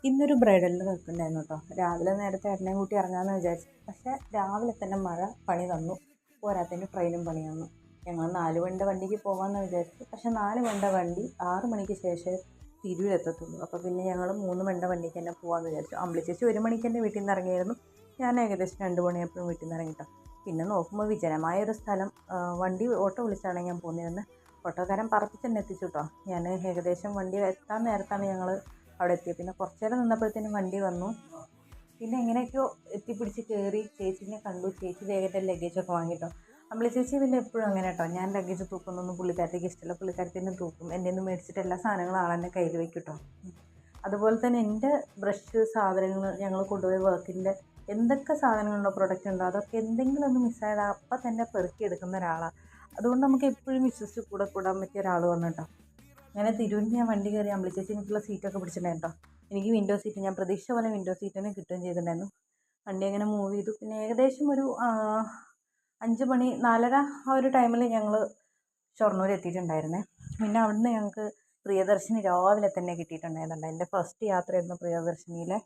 ഇന്നൊരു ബ്രൈഡലിന് നിൽക്കുന്നുണ്ടായിരുന്നു കേട്ടോ. രാവിലെ നേരത്തെ ഏട്ടനെയും കൂട്ടി ഇറങ്ങാമെന്ന് വിചാരിച്ചു. പക്ഷേ രാവിലെ തന്നെ മഴ പണി തന്നു. പോരാത്തതിന് ട്രെയിനും പണി തന്നു. ഞങ്ങൾ 4 മണിയുടെ വണ്ടിക്ക് പോകാമെന്ന് വിചാരിച്ചു. പക്ഷേ 4 മണിയുടെ വണ്ടി 6 മണിക്ക് ശേഷമേ തിരൂരെത്തത്തുള്ളൂ. അപ്പോൾ പിന്നെ ഞങ്ങൾ 3 മണിയുടെ വണ്ടിക്ക് തന്നെ പോകാമെന്ന് വിചാരിച്ചു. അമ്പിളി ചേച്ചി 1 മണിക്ക് തന്നെ വീട്ടിൽ നിന്ന് ഇറങ്ങിയായിരുന്നു. ഞാൻ ഏകദേശം 2 മണിയായപ്പോഴും വീട്ടിൽ നിന്ന് ഇറങ്ങിട്ടോ. പിന്നെ നോക്കുമ്പോൾ വിജനമായൊരു സ്ഥലം. വണ്ടി ഓട്ടോ വിളിച്ചാണ് ഞാൻ പോന്നിരുന്നത്. ഓട്ടോക്കാരൻ പറപ്പിച്ച് തന്നെ എത്തിച്ചു കേട്ടോ. ഞാൻ ഏകദേശം വണ്ടി എത്താൻ നേരത്താണ് ഞങ്ങൾ അവിടെ എത്തിയത്. പിന്നെ കുറച്ച് നേരം നിന്നപ്പോഴത്തേനും വണ്ടി വന്നു. പിന്നെ എങ്ങനെയൊക്കെയോ എത്തിപ്പിടിച്ച് കയറി ചേച്ചീനെ കണ്ടു. ചേച്ചി വേഗത്തെ ലഗേജൊക്കെ വാങ്ങിട്ടോ. അമ്പിളി ചേച്ചി പിന്നെ എപ്പോഴും അങ്ങനെ കേട്ടോ. ഞാൻ ലഗേജ് തൂക്കുന്നൊന്നും പുള്ളിക്കാരത്തേക്ക് ഇഷ്ടമല്ല. പുള്ളിക്കാരത്തേനും തൂക്കും. എൻ്റെ നിന്ന് മേടിച്ചിട്ട് എല്ലാ സാധനങ്ങളും ആളെന്നെ കയ്യിൽ വയ്ക്കും കേട്ടോ. അതുപോലെ തന്നെ എൻ്റെ ബ്രഷ് സാധനങ്ങൾ ഞങ്ങൾ കൊണ്ടുപോയ വർക്കിൻ്റെ എന്തൊക്കെ സാധനങ്ങളുണ്ടോ, പ്രൊഡക്റ്റ് ഉണ്ടോ, അതൊക്കെ എന്തെങ്കിലും ഒന്ന് മിസ്സായത് അപ്പം തന്നെ പെറുക്കി എടുക്കുന്ന ഒരാളാണ്. അതുകൊണ്ട് നമുക്ക് എപ്പോഴും വിശ്വസിച്ച് കൂടാൻ പറ്റിയ ഒരാൾ വന്നു കേട്ടോ. അങ്ങനെ തിരൂരിൽ ഞാൻ വണ്ടി കയറി. അമ്പിളി ചേച്ചി എനിക്കുള്ള സീറ്റൊക്കെ പിടിച്ചിട്ടുണ്ടായിരുന്നു കേട്ടോ. എനിക്ക് വിൻഡോ സീറ്റ്, ഞാൻ പ്രതീക്ഷിച്ച പോലെ വിൻഡോ സീറ്റ് തന്നെ കിട്ടുകയും ചെയ്തിട്ടുണ്ടായിരുന്നു. വണ്ടി അങ്ങനെ മൂവ് ചെയ്തു. പിന്നെ ഏകദേശം ഒരു 5 മണി 4:30 ആ ഒരു ടൈമിൽ ഞങ്ങൾ ഷൊർണൂർ എത്തിയിട്ടുണ്ടായിരുന്നേ. പിന്നെ അവിടുന്ന് ഞങ്ങൾക്ക് പ്രിയദർശിനി രാവിലെ തന്നെ കിട്ടിയിട്ടുണ്ടായിരുന്നുണ്ട്. എൻ്റെ ഫസ്റ്റ് യാത്രയായിരുന്നു പ്രിയദർശിനിയിലെ.